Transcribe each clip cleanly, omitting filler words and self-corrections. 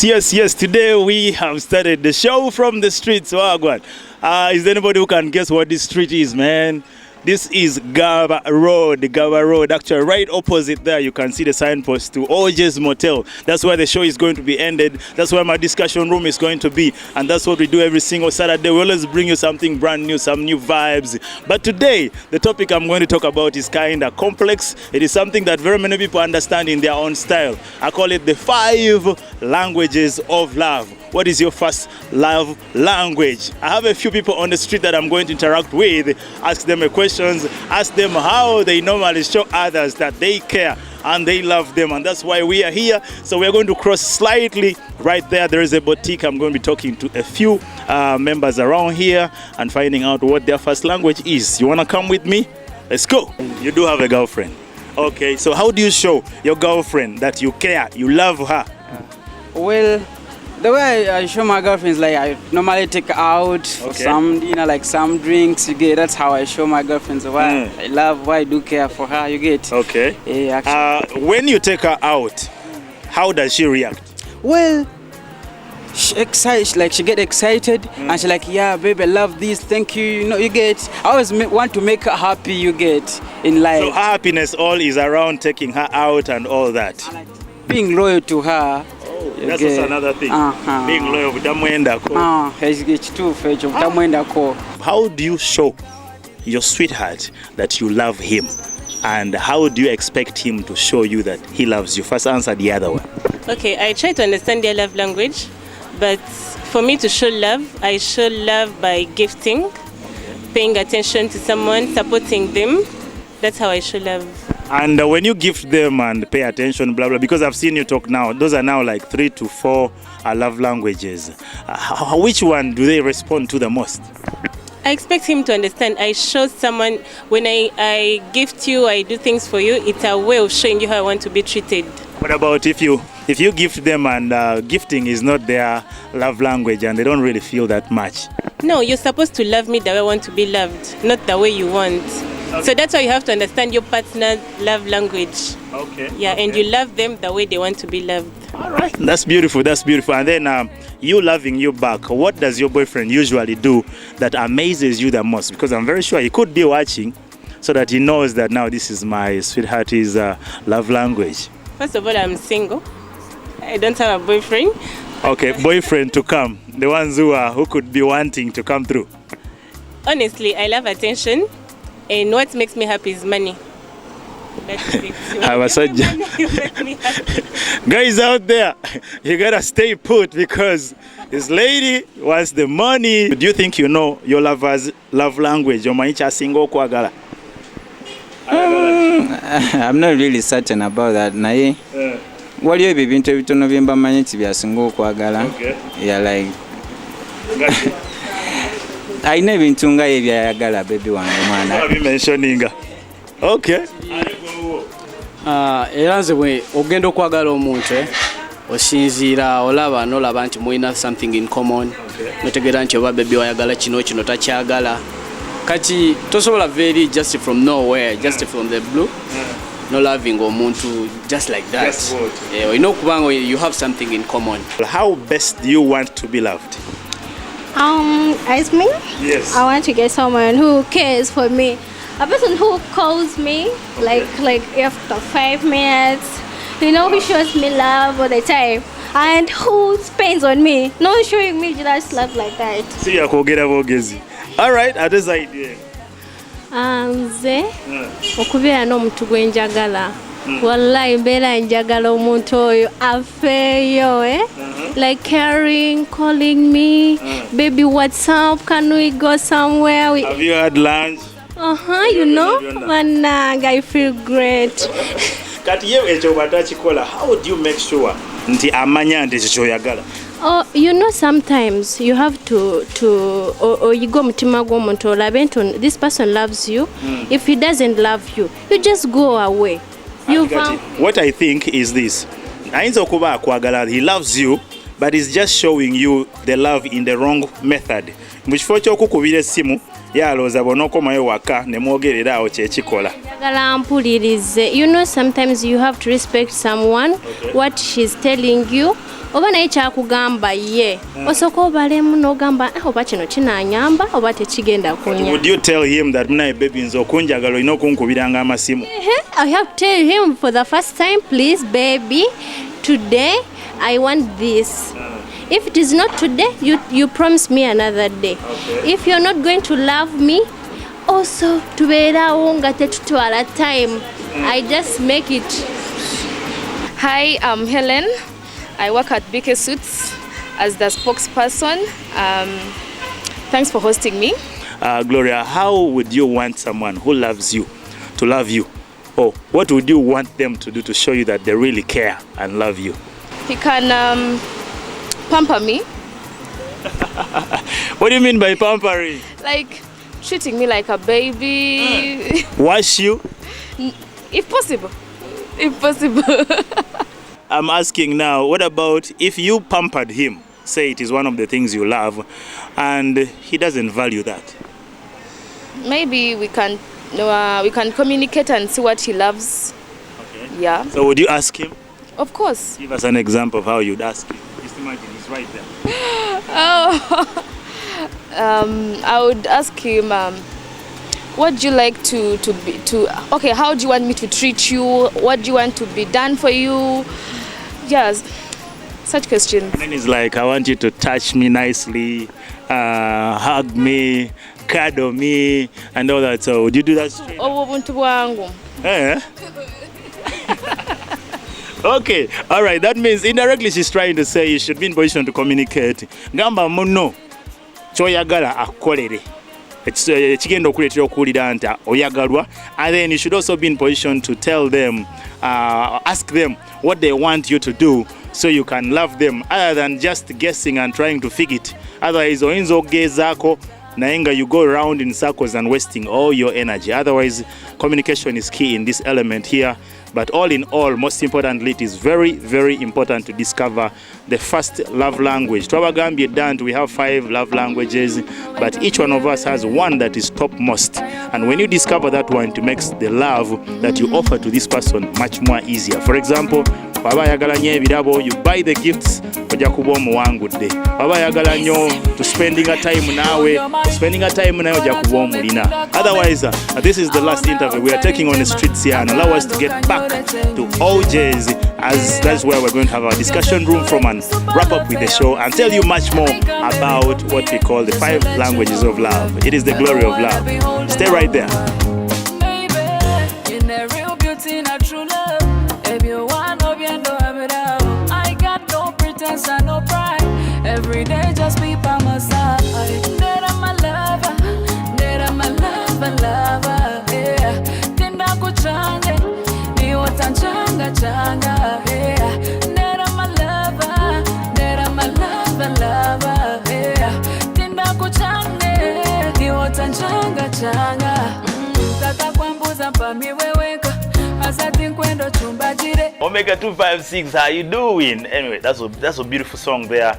Yes. Today we have started the show from the streets. Wagwan. Is there anybody who can guess what this street is, man? This is Gaba Road. Actually, right opposite there, you can see the signpost to OJ's Motel. That's where the show is going to be ended. That's where my discussion room is going to be. And that's what we do every single Saturday. We always bring you something brand new, some new vibes. But today, the topic I'm going to talk about is kind of complex. It is something that very many people understand in their own style. I call it the 5 languages of love. What is your first love language? I have a few people on the street that I'm going to interact with, ask them questions, ask them how they normally show others that they care and they love them, and that's why we are here. So we're going to cross slightly. Right there is a boutique. I'm going to be talking to a few members around here and finding out what their first language is. You want to come with me? Let's go. You do have a girlfriend. Okay, so how do you show your girlfriend that you care, you love her? Well, the way I show my girlfriend is like I normally take her out, some like some drinks. You get, that's how I show my girlfriend why I love, why I do care for her. You get. Okay. Yeah, when you take her out, how does she react? Well, she get excited and she's like, yeah, baby, I love this. Thank you. You know, you get. I always want to make her happy. You get in life. So her happiness all is around taking her out and all that. I like being loyal to her. That's also another thing. Being loyal with How do you show your sweetheart that you love him? And how do you expect him to show you that he loves you? First answer the other one. Okay, I try to understand their love language, but for me to show love, I show love by gifting, paying attention to someone, supporting them. That's how I show love. And when you gift them and pay attention, blah, blah, because I've seen you talk now, those are now like 3 to 4 love languages. Which one do they respond to the most? I expect him to understand. I show someone, when I gift you, I do things for you, it's a way of showing you how I want to be treated. What about if you gift them and gifting is not their love language and they don't really feel that much? No, you're supposed to love me the way I want to be loved, not the way you want. Okay. So that's why you have to understand your partner's love language. Okay. Yeah, okay. And you love them the way they want to be loved. All right. That's beautiful. And then you loving you back. What does your boyfriend usually do that amazes you the most? Because I'm very sure he could be watching so that he knows that now this is my sweetheart's love language. First of all, I'm single. I don't have a boyfriend. Okay, boyfriend to come. The ones who could be wanting to come through. Honestly, I love attention. And what makes me happy is money. That's it. You make me happy. Guys out there, you gotta stay put because this lady wants the money. Do you think you know your lover's love language? I'm not really certain about that. Naye. Waliyo ebintu ebitono bye mbamanyi nti byasinga okwagala. Yeah, like ayina ebintu nga ebyayagala baby wange mwana. Okay. Era nze bwe ogenda okwagala omuntu osinziira olaba nti mulina something in common. Notegeera nti oba baby wayagala kino takyagala. Kati tosobola very just from nowhere, just from the blue. No loving omuntu just like that. You know, you have something in common. How best do you want to be loved? As me? Yes. I want to get someone who cares for me. A person who calls me like after 5 minutes, you know, who shows me love all the time and who spends on me, not showing me just love like that. See ya kogera bogezi. All right, that is idea. Nze okubeera n'omuntu gwe njagala. Wallahi mbeera njagala omuntu oyo afeeyo like caring, calling me, baby what's up, can we go somewhere? Have you had lunch? You know, mananga, I feel great. Kati ye ekyo batakikola, how do you make sure nti amanya nti kyoyagala? Oh, you know, sometimes you have to or you go mutima gw'omuntu olabe nti this person loves you. If he doesn't love you, you just go away. What I think is this. Ayinza okuba akwagala, he loves you, but he's just showing you the love in the wrong method. Mu kifo ky'okukubira essimu yalooza bw'onookomayo waka ne mwogerera awo kyekikola. Njagala mpulirize. You know, sometimes you have to respect someone, what she's telling you. Oba naye kyakugamba ye osooka obalemu n'ogamba oba kino kinanyamba oba tekigenda kunya. Would you tell him that munaye baby nze okunjagala olina okunkubiranga amasimu? I have to tell him for the first time, please baby, today I want this. If it is not today, you promise me another day. If you're not going to love me, also tubeerawo nga tetutwala time. I just make it. Hi, I'm Helen. I work at BK Suits as the spokesperson. Thanks for hosting me. Gloria, how would you want someone who loves you to love you? Or what would you want them to do to show you that they really care and love you? He can pamper me. What do you mean by pampering? Like treating me like a baby. Wash you? If possible. If possible. I'm asking now, what about if you pampered him? Say it is one of the things you love and he doesn't value that. Maybe we can communicate and see what he loves. Okay. Yeah. So would you ask him? Of course. Give us an example of how you'd ask him. Just imagine, he's right there. I would ask him, what do you like okay, how do you want me to treat you? What do you want to be done for you? Yes, such questions. And then he's like, I want you to touch me nicely, hug me, cuddle me, and all that. So would you do that straight? Eh? Okay, all right. That means indirectly she's trying to say you should be in position to communicate. Gamba muno choyagala akolere. Ekigenda okuleetera okuwulira nti oyagalwa, and then you should also be in position to tell them, ask them what they want you to do so you can love them, other than just guessing and trying to fig it. Otherwise oyinza okugezaako naye nga you go around in circles and wasting all your energy. Otherwise, communication is key in this element here. But all in all, most importantly, it is very, very important to discover the first love language. Twabagambye dant, we have 5 love languages, but each one of us has one that is topmost. And when you discover that one, it makes the love that you offer to this person much more easier. For example, baba ayagala nnyo ebirabo, you buy the gifts, ojja kuba omuwangudde. Baba ayagala nnyo to spending a time nawe, ojja kuba omulina. Otherwise, this is the last interview we are taking on the streets here, and allow us to get back to OJ's, as that's where we're going to have our discussion room from and wrap up with the show and tell you much more about what we call the 5 languages of love. It is the glory of love. Stay right there. I got no pretense and no pride. Every day just be by my side. Nera my lover, yeah. Tinda kuchange, ni watanchanga changa, yeah. Nera my lover, yeah. Tinda kuchange, ni watanchanga changa. Tata kwambuza mpami weweka. Omega 256, how you doing? Anyway, that's a beautiful song there.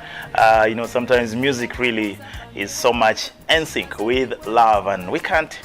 You know, sometimes music really is so much in sync with love, and we can't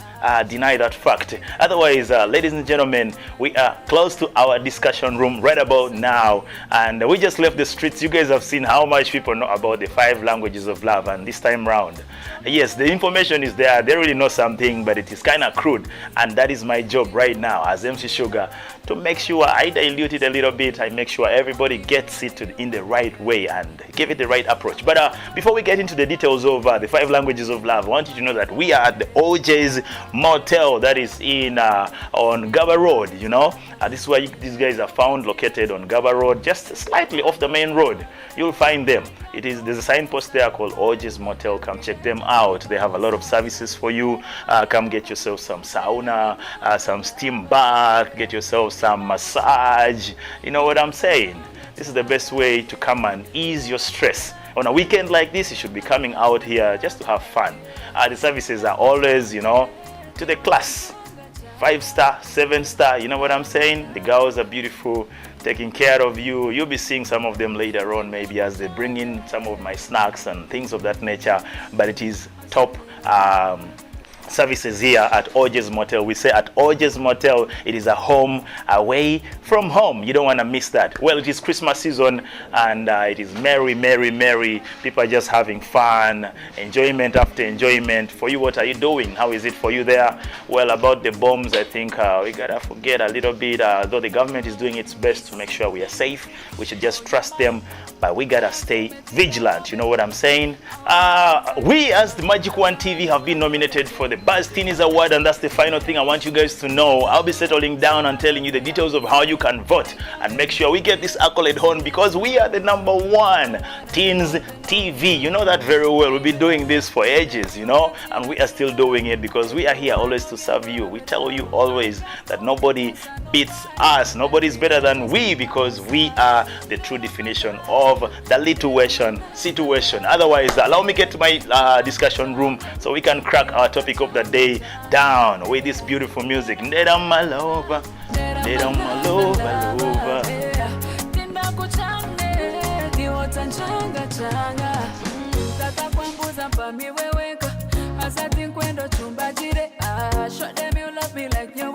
deny that fact. Otherwise, ladies and gentlemen, we are close to our discussion room right about now, and we just left the streets. You guys have seen how much people know about the 5 languages of love, and this time round, yes, the information is there. They really know something, but it is kind of crude, and that is my job right now as MC Shugga, to make sure I dilute it a little bit. I make sure everybody gets it in the right way and give it the right approach. But before we get into the details of the 5 languages of love, I want you to know that we are at the OJ's Motel that is in on Gaba Road. You know, this is where these guys are found, located on Gaba Road, just slightly off the main road. You'll find them. There's a signpost there called OJ's Motel. Come check them out. They have a lot of services for you. Come get yourself some sauna, some steam bath, get yourself some massage. You know what I'm saying? This is the best way to come and ease your stress. On a weekend like this, you should be coming out here just to have fun. The services are always, you know, to the class. 5-star, 7-star, you know what I'm saying? The girls are beautiful, taking care of you. You'll be seeing some of them later on, maybe as they bring in some of my snacks and things of that nature. But it is top services here at Orges Motel. We say at Orges Motel, it is a home away from home. You don't want to miss that. Well, it is Christmas season and it is merry, merry, merry. People are just having fun, enjoyment after enjoyment. For you, what are you doing? How is it for you there? Well, about the bombs, I think we gotta forget a little bit. Though the government is doing its best to make sure we are safe, we should just trust them, but we gotta stay vigilant. You know what I'm saying? We as the magic1tv have been nominated for the Buzz Teenies Award, and that's the final thing I want you guys to know. I'll be settling down and telling you the details of how you can vote and make sure we get this accolade home, because we are the #1 Teens TV. You know that very well. We've been doing this for ages, you know, and we are still doing it because we are here always to serve you. We tell you always that nobody beats us, nobody's better than we, because we are the true definition of the situation. Otherwise, allow me get to my discussion room so we can crack our topic of the day down with this beautiful music. Ndera malova, lova. Show them you love me like you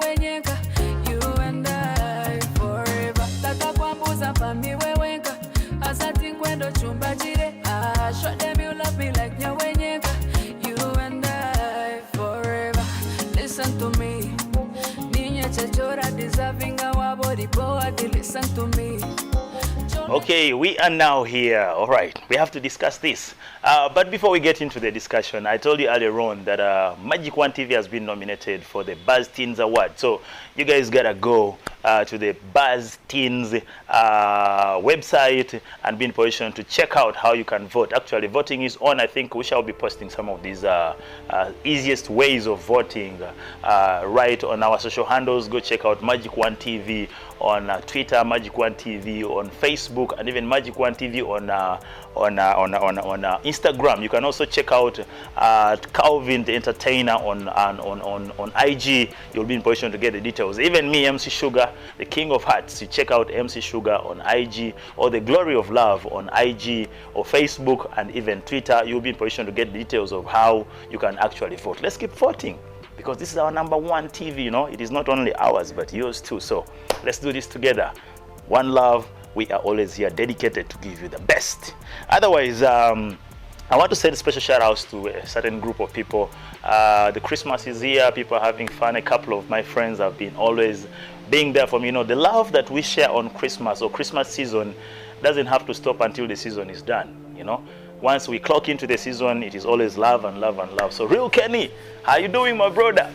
and I forever. Tata kwambuza pa mi wewenka. Asati kwendo chumba jire. Show them you love me like you and I forever. Listen to me. Niña chachora deserving our body power. Listen to me. Okay, we are now here. All right, we have to discuss this. But before we get into the discussion, I told you earlier on that Magic1tv has been nominated for the Buzz Teens Award. So you guys gotta go to the Buzz Teens website and be in position to check out how you can vote. Actually, voting is on. I think we shall be posting some of these easiest ways of voting right on our social handles. Go check out Magic1tv on Twitter, Magic1tv on Facebook, and even Magic1tv on Instagram. You can also check out Calvin the Entertainer on IG. You'll be in position to get the details. Even me, MC Shugga, the King of Hearts. You check out MC Shugga on IG, or the Glory of Love on IG or Facebook and even Twitter. You'll be in position to get the details of how you can actually vote. Let's keep voting, because this is our #1 TV, you know. It is not only ours, but yours too. So let's do this together. One love. We are always here, dedicated to give you the best. Otherwise, I want to send special shout outs to a certain group of people. The Christmas is here. People are having fun. A couple of my friends have been always being there for me. You know, the love that we share on Christmas or Christmas season doesn't have to stop until the season is done, you know. Once we clock into the season, it is always love and love and love. So, Real Kenny, how you doing, my brother?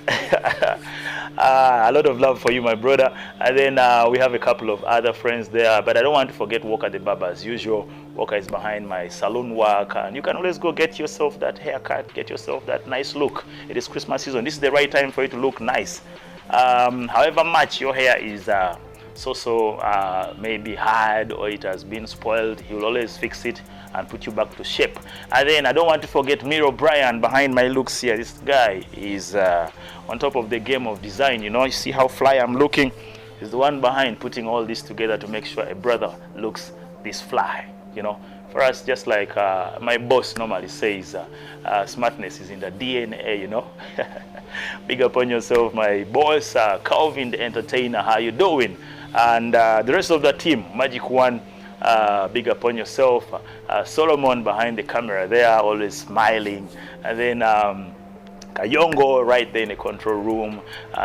A lot of love for you, my brother. And then we have a couple of other friends there, but I don't want to forget Walker the Barber as usual. Walker is behind my salon work, and you can always go get yourself that haircut, get yourself that nice look. It is Christmas season. This is the right time for you to look nice. However much your hair is maybe hard or it has been spoiled, he will always fix it and put you back to shape. And then I don't want to forget Miro Bryan behind my looks here. This guy is on top of the game of design. You know, you see how fly I'm looking? He's the one behind putting all this together to make sure a brother looks this fly. You know, for us, just like my boss normally says, smartness is in the DNA, you know. Big up on yourself, my boss, Calvin the Entertainer. How you doing? And the rest of the team, Magic One, big up on yourself. Solomon behind the camera there, always smiling. And then Kayongo right there in the control room.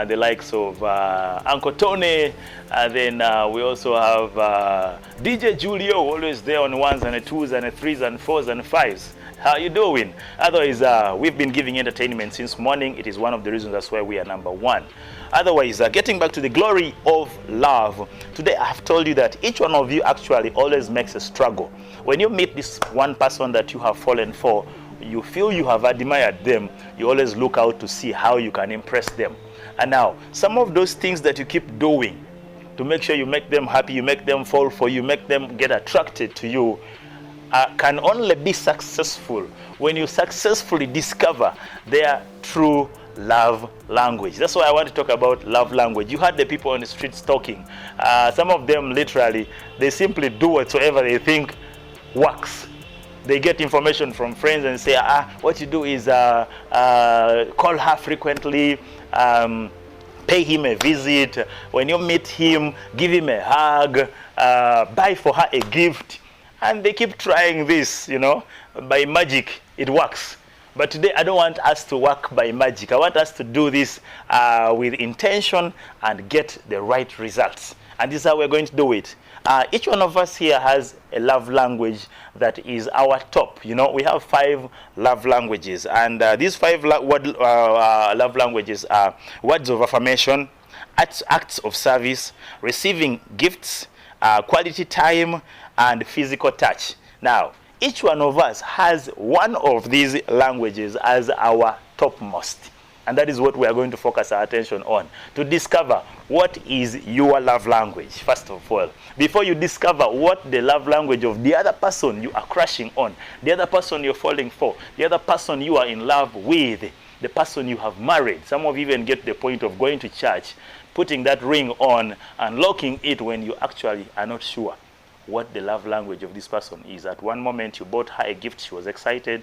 The likes of Uncle Tony. And then we also have DJ Julio, always there on the 1s and the 2s and the 3s and 4s and 5s. How you doing? Otherwise, we've been giving entertainment since morning. It is one of the reasons that's why we are #1. Otherwise, getting back to the glory of love. Today, I have told you that each one of you actually always makes a struggle. When you meet this one person that you have fallen for, you feel you have admired them, you always look out to see how you can impress them. And now, some of those things that you keep doing to make sure you make them happy, you make them fall for you, make them get attracted to you, can only be successful when you successfully discover their true love language. That's why I want to talk about love language. You heard the people on the streets talking. Some of them literally, they simply do whatsoever they think works. they get information from friends and say, what you do is call her frequently, pay him a visit. When you meet him, give him a hug, buy for her a gift. And they keep trying this, you know. By magic, it works. But today, I don't want us to work by magic. I want us to do this with intention and get the right results. And this is how we're going to do it. Each one of us here has a love language that is our top. You know, we have 5 love languages. And these 5 love languages are words of affirmation, acts of service, receiving gifts, quality time, and physical touch. Now, each one of us has one of these languages as our topmost. And that is what we are going to focus our attention on, to discover what is your love language, first of all. Before you discover what the love language of the other person you are crushing on, the other person you're falling for, the other person you are in love with, the person you have married. Some of you even get the point of going to church, putting that ring on and locking it when you actually are not sure what the love language of this person is. At one moment, you bought her a gift, she was excited.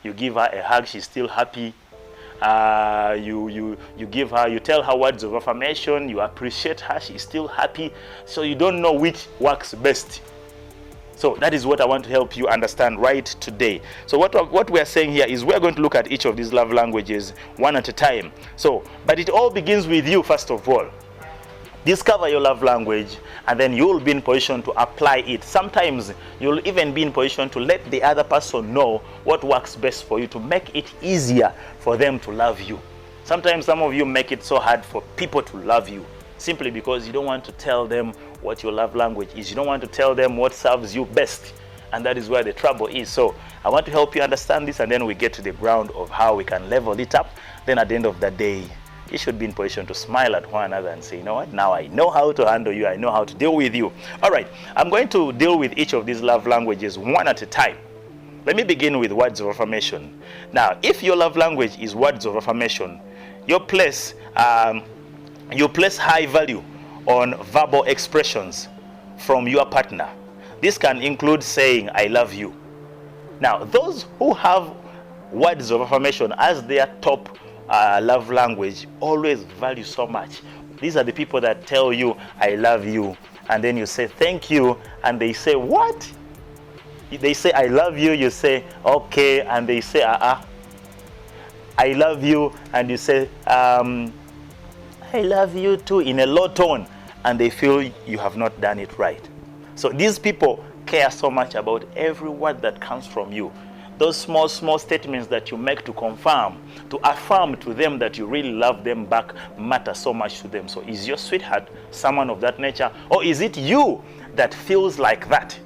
You give her a hug, she's still happy. You give her, you tell her words of affirmation, you appreciate her, she's still happy. So you don't know which works best. So that is what I want to help you understand right today. So what we are saying here is we're going to look at each of these love languages one at a time. So, but it all begins with you, first of all. Discover your love language, and then you'll be in position to apply it. Sometimes you'll even be in position to let the other person know what works best for you, to make it easier for them to love you. Sometimes some of you make it so hard for people to love you, simply because you don't want to tell them what your love language is. You don't want to tell them what serves you best. And that is where the trouble is. So I want to help you understand this, and then we get to the ground of how we can level it up. Then at the end of the day, you should be in position to smile at one another and say, you know what, now I know how to handle you, I know how to deal with you. All right, I'm going to deal with each of these love languages one at a time. Let me begin with words of affirmation. Now, if your love language is words of affirmation, you place high value on verbal expressions from your partner. This can include saying, I love you. Now, those who have words of affirmation as their top love language always value so much. These are the people that tell you, I love you, and then you say, thank you, and they say, what? They say, I love you, you say, okay, and they say, I love you, and you say, I love you too, in a low tone, and they feel you have not done it right. So these people care so much about every word that comes from you. Those small statements that you make to confirm, to affirm to them that you really love them back, matter so much to them. So is your sweetheart someone of that nature? Or is it you that feels like that?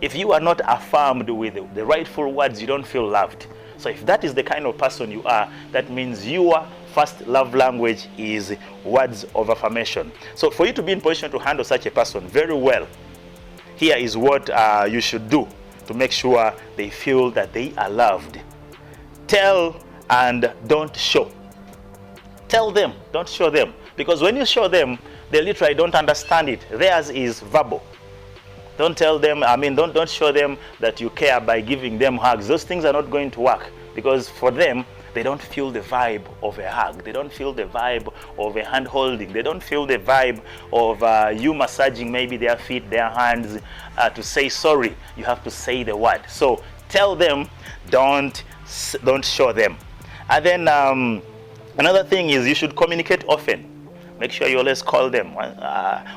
If you are not affirmed with the rightful words, you don't feel loved. So if that is the kind of person you are, that means your first love language is words of affirmation. So for you to be in position to handle such a person very well, here is what you should do to make sure they feel that they are loved. Tell and don't show. Tell them, don't show them. Because when you show them, they literally don't understand it. Theirs is verbal. Don't tell them, don't show them that you care by giving them hugs. Those things are not going to work, because for them, they don't feel the vibe of a hug. They don't feel the vibe of a hand holding. They don't feel the vibe of you massaging maybe their feet, their hands. To say sorry, you have to say the word. So tell them, don't show them. And then another thing is you should communicate often. Make sure you always call them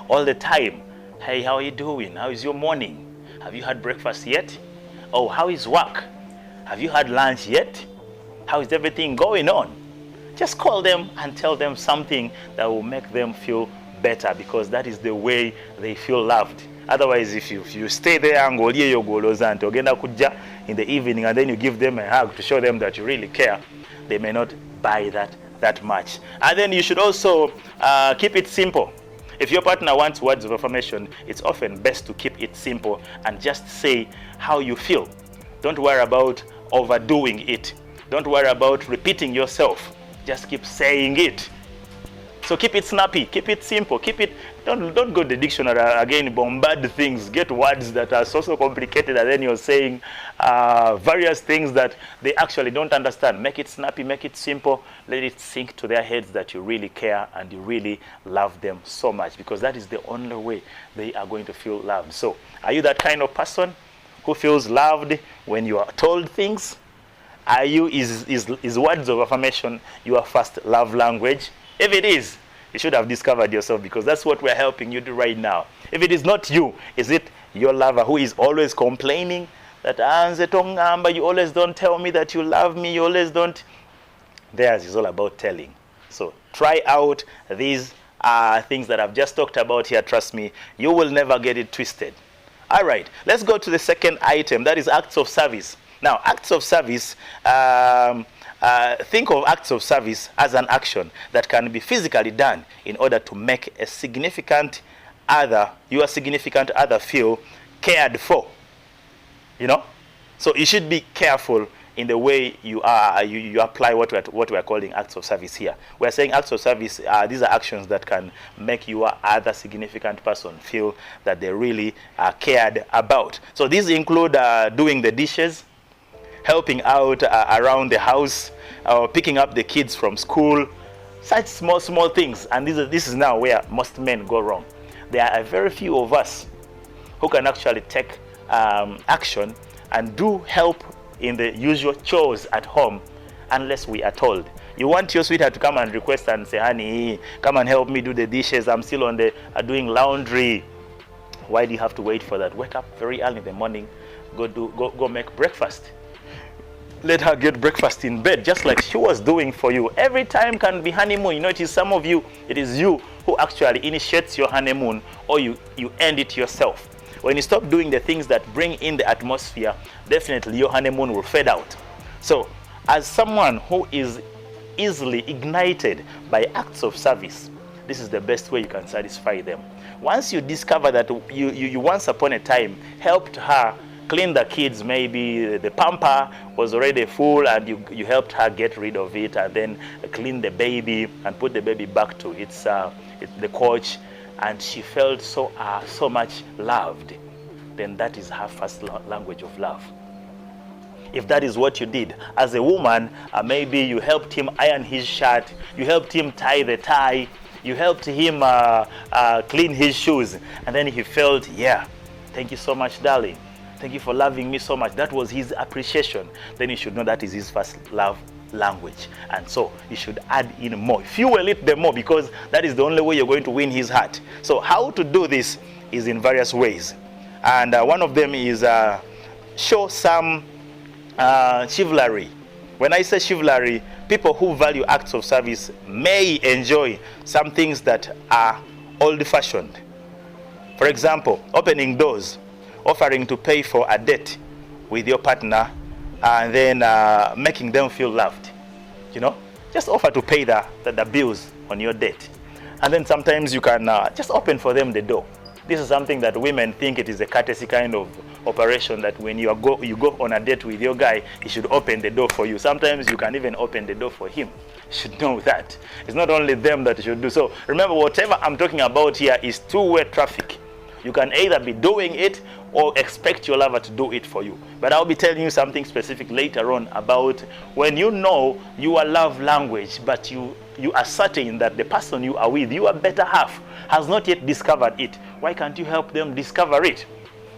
all the time. Hey, how are you doing? How is your morning? Have you had breakfast yet? Oh, how is work? Have you had lunch yet? How is everything going on? Just call them and tell them something that will make them feel better, because that is the way they feel loved. Otherwise, if you stay there and go in the evening and then you give them a hug to show them that you really care, they may not buy that much. And then you should also keep it simple. If your partner wants words of affirmation, it's often best to keep it simple and just say how you feel. Don't worry about overdoing it. Don't worry about repeating yourself. Just keep saying it. So keep it snappy, keep it simple, keep it, don't go to the dictionary again, bombard things, get words that are so complicated, and then you're saying various things that they actually don't understand. Make it snappy, make it simple, let it sink to their heads that you really care and you really love them so much, because that is the only way they are going to feel loved. So are you that kind of person who feels loved when you are told things? Are you, is words of affirmation your first love language? If it is, you should have discovered yourself, because that's what we're helping you do right now. If it is not you, is it your lover who is always complaining that you always don't tell me that you love me, you always don't? Theirs is all about telling. So try out these things that I've just talked about here. Trust me, you will never get it twisted. All right, let's go to the second item, that is acts of service. Now, acts of service, think of acts of service as an action that can be physically done in order to make a significant other, your significant other, feel cared for. You know? So you should be careful in the way you apply what we're calling acts of service here. We're saying acts of service, these are actions that can make your other significant person feel that they really are cared about. So these include doing the dishes, helping out around the house, or picking up the kids from school, such small things. And this is now where most men go wrong. There are very few of us who can actually take action and do help in the usual chores at home unless we are told. You want your sweetheart to come and request and say, honey, come and help me do the dishes, I'm still on the doing laundry. Why do you have to wait for that? Wake up very early in the morning, go make breakfast. Let her get breakfast in bed, just like she was doing for you. Every time can be honeymoon. You know, it is some of you, it is you who actually initiates your honeymoon, or you end it yourself. When you stop doing the things that bring in the atmosphere, definitely your honeymoon will fade out. So, as someone who is easily ignited by acts of service, this is the best way you can satisfy them. Once you discover that you once upon a time helped her clean the kids, maybe the pamper was already full and you helped her get rid of it, and then clean the baby and put the baby back to the couch, and she felt so much loved, then that is her first language of love. If that is what you did as a woman, maybe you helped him iron his shirt, you helped him tie the tie, you helped him clean his shoes, and then he felt, yeah, thank you so much, darling. Thank you for loving me so much. That was his appreciation. Then you should know that is his first love language. And so you should add in more. Fuel it the more, because that is the only way you're going to win his heart. So how to do this is in various ways. And one of them is show some chivalry. When I say chivalry, people who value acts of service may enjoy some things that are old-fashioned. For example, opening doors, offering to pay for a date with your partner, and then making them feel loved. You know, just offer to pay the bills on your date, and then sometimes you can just open for them the door. This is something that women think it is a courtesy kind of operation, that when you go on a date with your guy, he should open the door for you. Sometimes you can even open the door for him. You should know that it's not only them that you should do. So remember, whatever I'm talking about here is two-way traffic. You can either be doing it or expect your lover to do it for you. But I'll be telling you something specific later on about when you know your love language, but you are certain that the person you are with, your better half, has not yet discovered it. Why can't you help them discover it?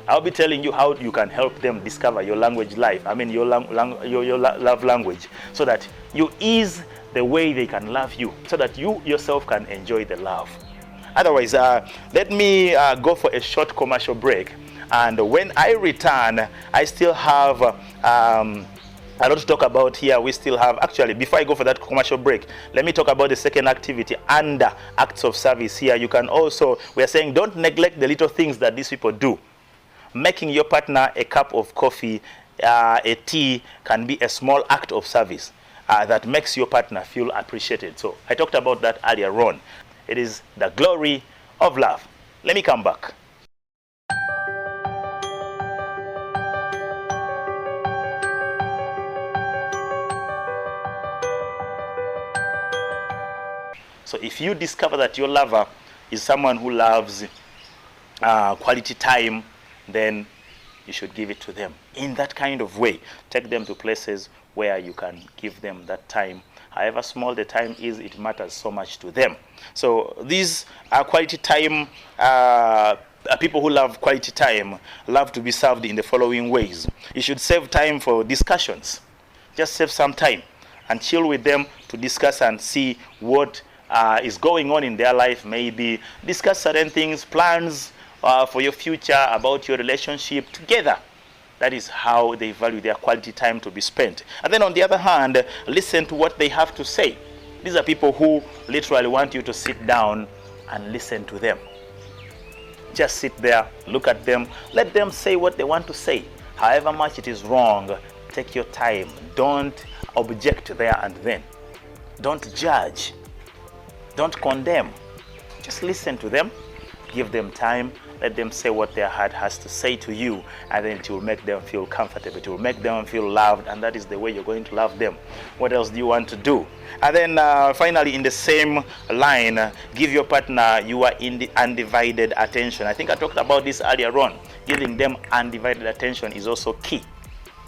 I'll be telling you how you can help them discover your language life. I mean your love language, so that you ease the way they can love you, so that you yourself can enjoy the love. Otherwise, let me go for a short commercial break, and when I return, I still have a lot to talk about here. We still have, actually, before I go for that commercial break, let me talk about the second activity under acts of service here. You can also, we are saying, don't neglect the little things that these people do. Making your partner a cup of coffee, a tea, can be a small act of service that makes your partner feel appreciated. So I talked about that earlier on. It is the glory of love. Let me come back. So if you discover that your lover is someone who loves quality time, then you should give it to them in that kind of way. Take them to places where you can give them that time. However small the time is, it matters so much to them. So these are quality time. People who love quality time love to be served in the following ways. You should save time for discussions. Just save some time and chill with them to discuss and see what is going on in their life. Maybe discuss certain things, plans for your future, about your relationship together. That is how they value their quality time to be spent. And then on the other hand, listen to what they have to say. These are people who literally want you to sit down and listen to them. Just sit there, look at them, let them say what they want to say. However much it is wrong, take your time. Don't object there and then. Don't judge. Don't condemn. Just listen to them, give them time, let them say what their heart has to say to you, and then it will make them feel comfortable. It will make them feel loved, and that is the way you're going to love them. What else do you want to do? And then finally, in the same line, give your partner your undivided attention. I think I talked about this earlier on. Giving them undivided attention is also key.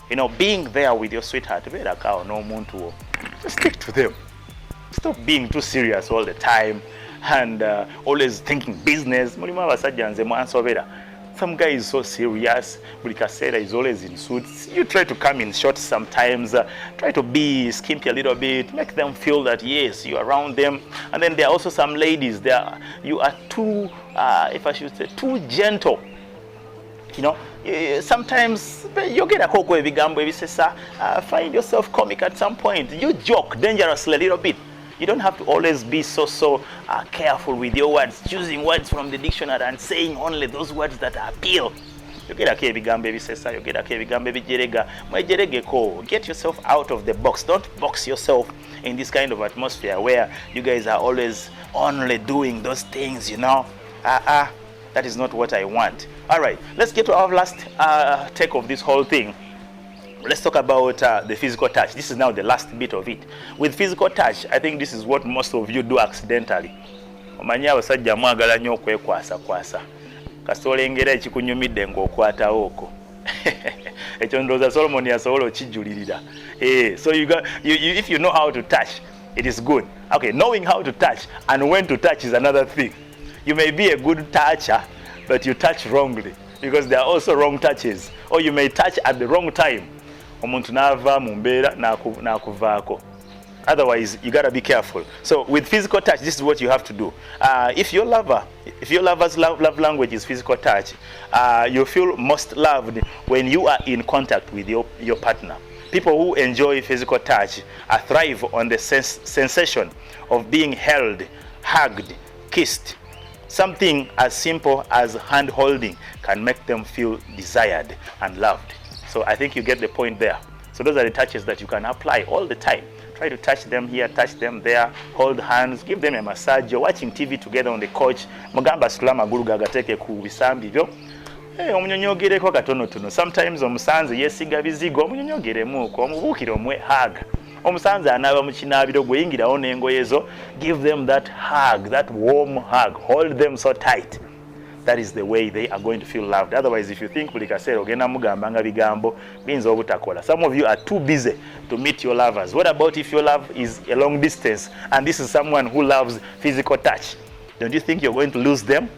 You know, being there with your sweetheart. Just stick to them. Stop being too serious all the time and always thinking business. Some guy is so serious. Bulikasera is always in suits. You try to come in shorts sometimes. Try to be skimpy a little bit. Make them feel that yes, you're around them. And then there are also some ladies. You are too, if I should say, too gentle. You know, sometimes you get a koko find yourself comic at some point. You joke dangerously a little bit. You don't have to always be so careful with your words, choosing words from the dictionary and saying only those words that appeal. You get a kebigambe bisesa, you get a kebigambe jerega. My jerege ko. Get yourself out of the box. Don't box yourself in this kind of atmosphere where you guys are always only doing those things, you know. That is not what I want. All right, let's get to our last take of this whole thing. Let's talk about the physical touch. This is now the last bit of it. With physical touch, I think this is what most of you do accidentally. Omanyi abasajja mwagala nnyo okwekwasa. Kasolengera ekikunyumidde ng'okwata oko. Ekyo ndowooza Solomon yasobola okijulirira. So if you know how to touch, it is good. Okay, knowing how to touch and when to touch is another thing. You may be a good toucher, but you touch wrongly because there are also wrong touches. Or you may touch at the wrong time. Omuntu nava mu mbeera n'akuvaako. Otherwise, you gotta be careful. So with physical touch, this is what you have to do. If your lover's love language is physical touch, you feel most loved when you are in contact with your partner. People who enjoy physical touch thrive on the sensation of being held, hugged, kissed. Something as simple as hand holding can make them feel desired and loved. So I think you get the point there. So those are the touches that you can apply all the time. Try to touch them here, touch them there, hold hands, give them a massage. You're watching TV together on the couch. Mugamba sulama gulu gagateke ku bisambi byo. Omunyonyogereko katonotono. Sometimes omusanze yesiga bizigo omunyonyogeremuko omubukire omwe hug. Omusanze anaba mu kinaabiro gwe yingirawo n'engoye zo. Give them that hug, that warm hug. Hold them so tight. That is the way they are going to feel loved. Otherwise, if you think bulikasera ogenda mugamba nga bigambo binza obutakola. Some of you are too busy to meet your lovers. What about if your love is a long distance and this is someone who loves physical touch? Don't you think you're going to lose them?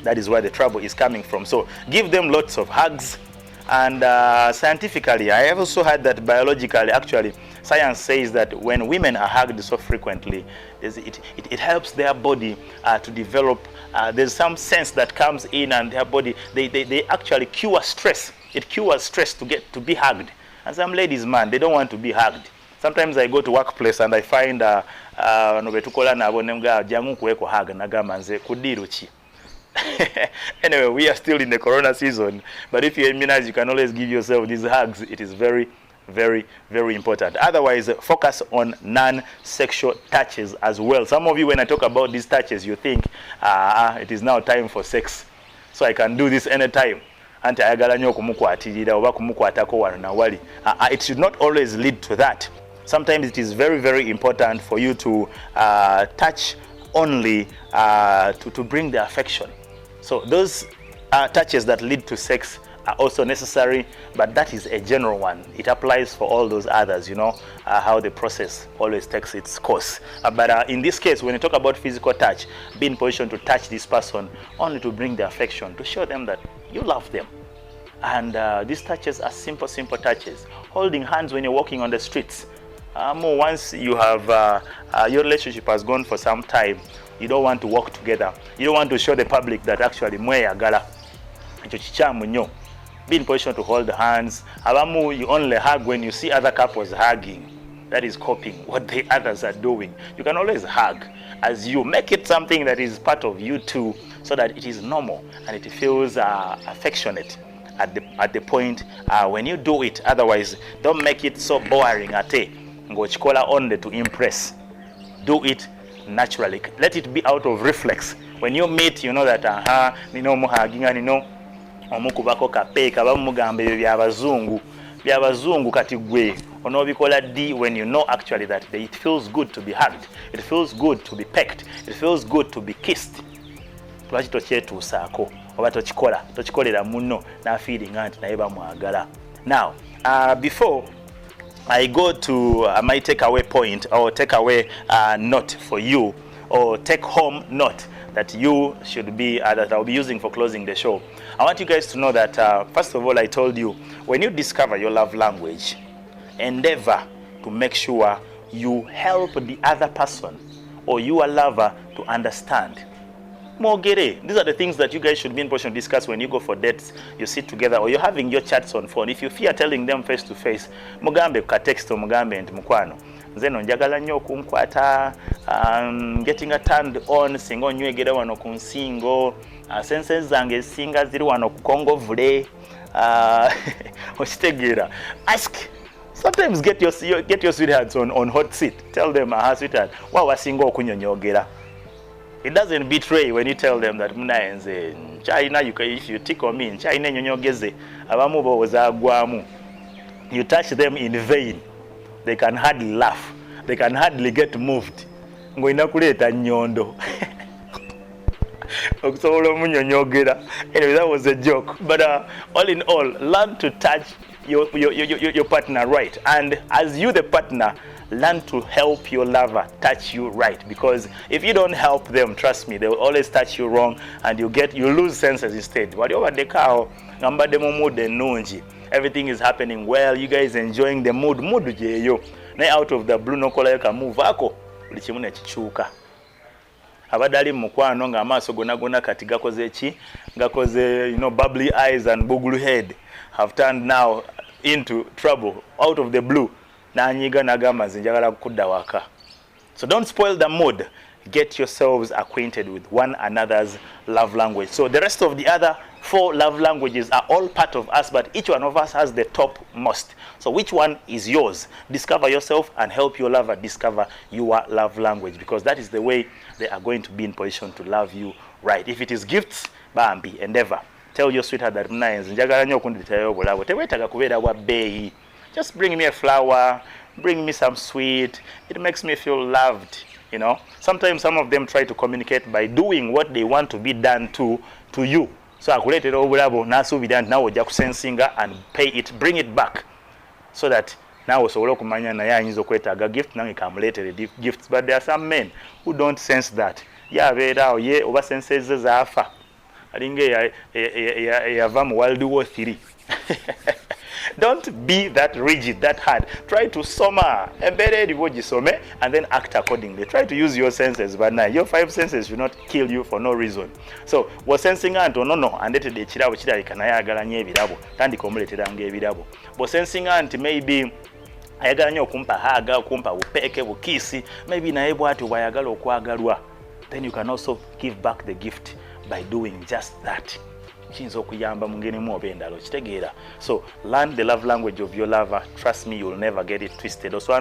That is where the trouble is coming from. So give them lots of hugs. And scientifically, I have also heard that biologically, actually, science says that when women are hugged so frequently, it helps their body to develop. There's some sense that comes in, and their body they actually cure stress. It cures stress to be hugged. And some ladies, man, they don't want to be hugged. Sometimes I go to workplace and I find nobetukola nabo nemga jangu kuweko hug nagamba nze kudiru ki. Anyway, we are still in the corona season, but if you're immunized, you can always give yourself these hugs. It is very, very, very important. Otherwise, focus on non-sexual touches as well. Some of you, when I talk about these touches, you think, it is now time for sex, so I can do this anytime. It should not always lead to that. Sometimes it is very, very important for you to touch only to bring the affection. So those touches that lead to sex are also necessary, but that is a general one. It applies for all those others, you know, how the process always takes its course. But in this case, when you talk about physical touch, be in position to touch this person only to bring the affection, to show them that you love them. And these touches are simple, simple touches. Holding hands when you're walking on the streets. Once you have, your relationship has gone for some time, you don't want to walk together. You don't want to show the public that actually mweyagala. Be in position to hold the hands. You only hug when you see other couples hugging. That is copying what the others are doing. You can always hug as you make it something that is part of you too, so that it is normal and it feels affectionate at the point when you do it. Otherwise, don't make it so boring ate ngochikola only to impress. Do it naturally. Let it be out of reflex. When you meet, you know that nino muhaginga nino omukubako kapeka bamugambe byabazungu kati gwe onobikola di when you know actually that it feels good to be hugged, it feels good to be pecked, it feels good to be kissed. Lwaki tokyetuusaako oba tokikolera muno na feeling anti naye bamwagala. Now before I go to my takeaway point or takeaway note for you, or take home note that you should be that I'll be using for closing the show. I want you guys to know that first of all, I told you, when you discover your love language, endeavor to make sure you help the other person or your lover to understand. These are the things that you guys should be in position to discuss when you go for dates, you sit together, or you're having your chats on phone. If you fear telling them face to face, mugambe ka text or mugambe nti mukwano nzeno njagala nnyo okunkwata, getting turned on singa onywegera wano ku nsingo, senses zange singa ziri wano ku kongovule, okitegeera. Ask. Sometimes get your sweethearts on hot seat. Tell them, sweetheart, wa wasinga okunyonyogera. It doesn't betray when you tell them that munaenze China, if you tickle me China nyonyogeze abamu bozagwamu. You touch them in vain. They can hardly laugh. They can hardly get moved. Ngoina kuleta nyondo. Anyway, that was a joke. But all in all, learn to touch your partner right. And as you, the partner, learn to help your lover touch you right. Because if you don't help them, trust me, they will always touch you wrong, and you lose senses instead. Everything is happening well. You guys enjoying the mood. Out of the blue, no kola ka move ako. Lichimune chichuka. Abadali mukwano nga amaso gona kati gakoze chi, gakoze, bubbly eyes and bugulu head have turned now into trouble out of the blue. Na nyiga nagamba zinjagala kudda waka. So don't spoil the mood. Get yourselves acquainted with one another's love language. So the rest of the other 4 love languages are all part of us, but each one of us has the top most. So which one is yours? Discover yourself and help your lover discover your love language, because that is the way they are going to be in position to love you right. If it is gifts, bambi, endeavor. Tell your sweetheart that njagala nnyo okunditirayo obulabo. Tewetaaga kubeera bwa bbeeyi. Just bring me a flower, bring me some sweet. It makes me feel loved. Sometimes some of them try to communicate by doing what they want to be done to you. So akuletera obulabo nasuubira nti nawe ojja kusensinga and pay it, bring it back, so that nawe osobola okumanya naye ayinza okwetaaga gift nange kamuleetere gifts. But there are some men who don't sense that. Abeeraawo ye oba senses ze zaafa alinga eyava mu World War III. Don't be that rigid, that hard. Try to soma, and then act accordingly. Try to use your senses, but now your 5 senses should not kill you for no reason. So, was sensing anto no, and let the chirabo kanayagala nye virabo, tandi komuletera nge virabo. Was sensing anti maybe ayagala nyo kumpa haga, kumpa upeke, ukisi, maybe naebo atu wayagala okwagalwa. Then you can also give back the gift by doing just that. So learn the love language of your lover. Trust me, you'll never get it twisted. Don't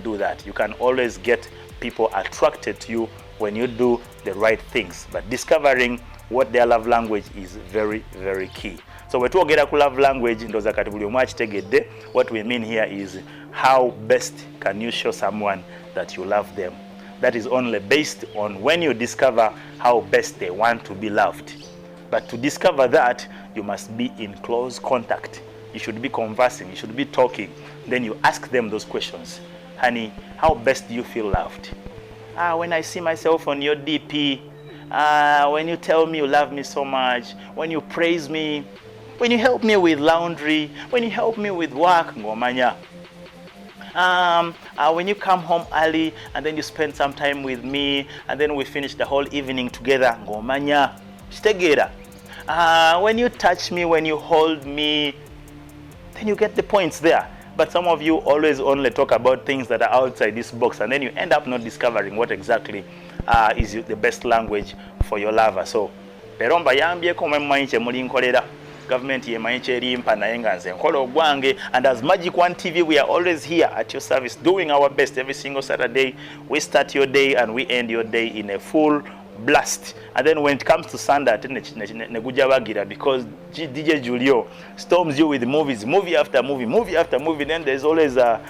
do that. You can always get people attracted to you when you do the right things. But discovering what their love language is very, very key. So we twogera ku love language ndoza kati buli omu akitegedde. What we mean here is how best can you show someone that you love them. That is only based on when you discover how best they want to be loved. But to discover that, you must be in close contact. You should be conversing, you should be talking. Then you ask them those questions. Honey, how best do you feel loved? When I see myself on your DP, when you tell me you love me so much, when you praise me, when you help me with laundry, when you help me with work, ngomanya. When you come home early and then you spend some time with me and then we finish the whole evening together, ngomanya. Chitegera. When you touch me, when you hold me, then you get the points there. But some of you always only talk about things that are outside this box, and then you end up not discovering what exactly is the best language for your lover. So, peromba yambyeko mwemanyiche muli nkolera. Government yemanyiche erimpa naye nga nze nkola ogwange. And as Magic1tv, we are always here at your service, doing our best every single Saturday. We start your day and we end your day in a full blast. And then when it comes to Sunday, because DJ Julio storms you with movies, movie after movie, movie after movie. Then there's always a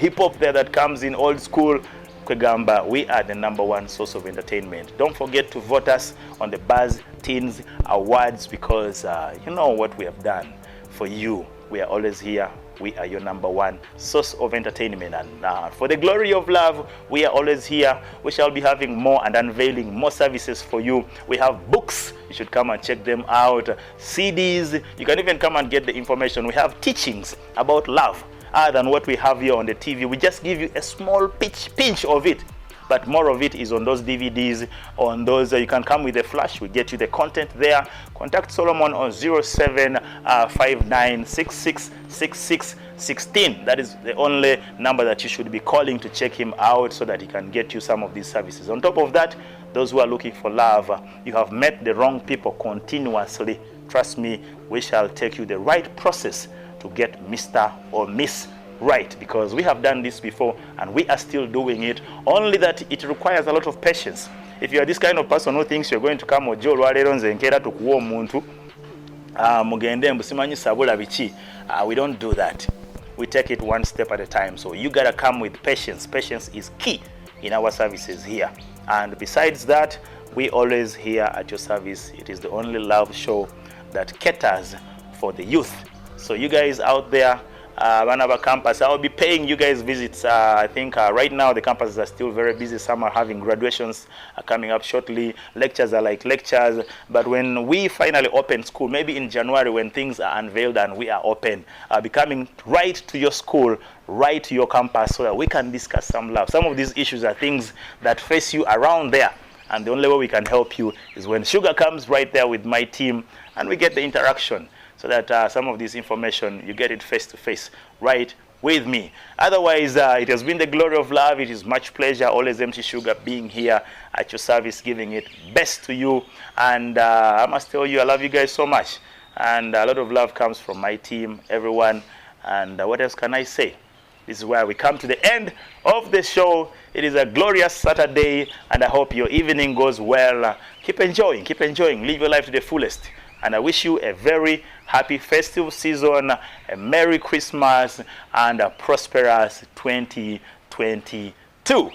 hip hop there that comes in, old school. Kwegamba, we are the #1 source of entertainment. Don't forget to vote us on the Buzz Teens Awards, because you know what we have done for you. We are always here. We are your #1 source of entertainment. And for the glory of love, we are always here. We shall be having more and unveiling more services for you. We have books. You should come and check them out. CDs. You can even come and get the information. We have teachings about love other than what we have here on the TV. We just give you a small pinch of it. But more of it is on those DVDs, on those. You can come with a flash. We get you the content there. Contact Solomon on 0759666616. That is the only number that you should be calling to check him out, so that he can get you some of these services. On top of that, those who are looking for love, you have met the wrong people continuously. Trust me, we shall take you the right process to get Mr. or Miss right, because we have done this before and we are still doing it, only that it requires a lot of patience. If you are this kind of person who thinks you're going to come ojo olwaleero nze nkeera tukuwa omuntu mugende mbusimanyi sabula biki, we don't do that. We take it one step at a time. So you gotta come with patience. Patience is key in our services here. And besides that, we always here at your service. It is the only love show that caters for the youth. So you guys out there, one of our campus, I'll be paying you guys visits. I think right now the campuses are still very busy. Some are having graduations coming up shortly. Lectures are like lectures. But when we finally open school, maybe in January, when things are unveiled and we are open, I'll be coming right to your school, right to your campus, so that we can discuss some love. Some of these issues are things that face you around there. And the only way we can help you is when Shugga comes right there with my team and we get the interaction. So that some of this information, you get it face to face, right with me. Otherwise, it has been the glory of love. It is much pleasure, always MC Shugga, being here at your service, giving it best to you. And I must tell you, I love you guys so much. And a lot of love comes from my team, everyone. And what else can I say? This is where we come to the end of the show. It is a glorious Saturday, and I hope your evening goes well. Keep enjoying, live your life to the fullest. And I wish you a very happy festive season, a Merry Christmas, and a prosperous 2022.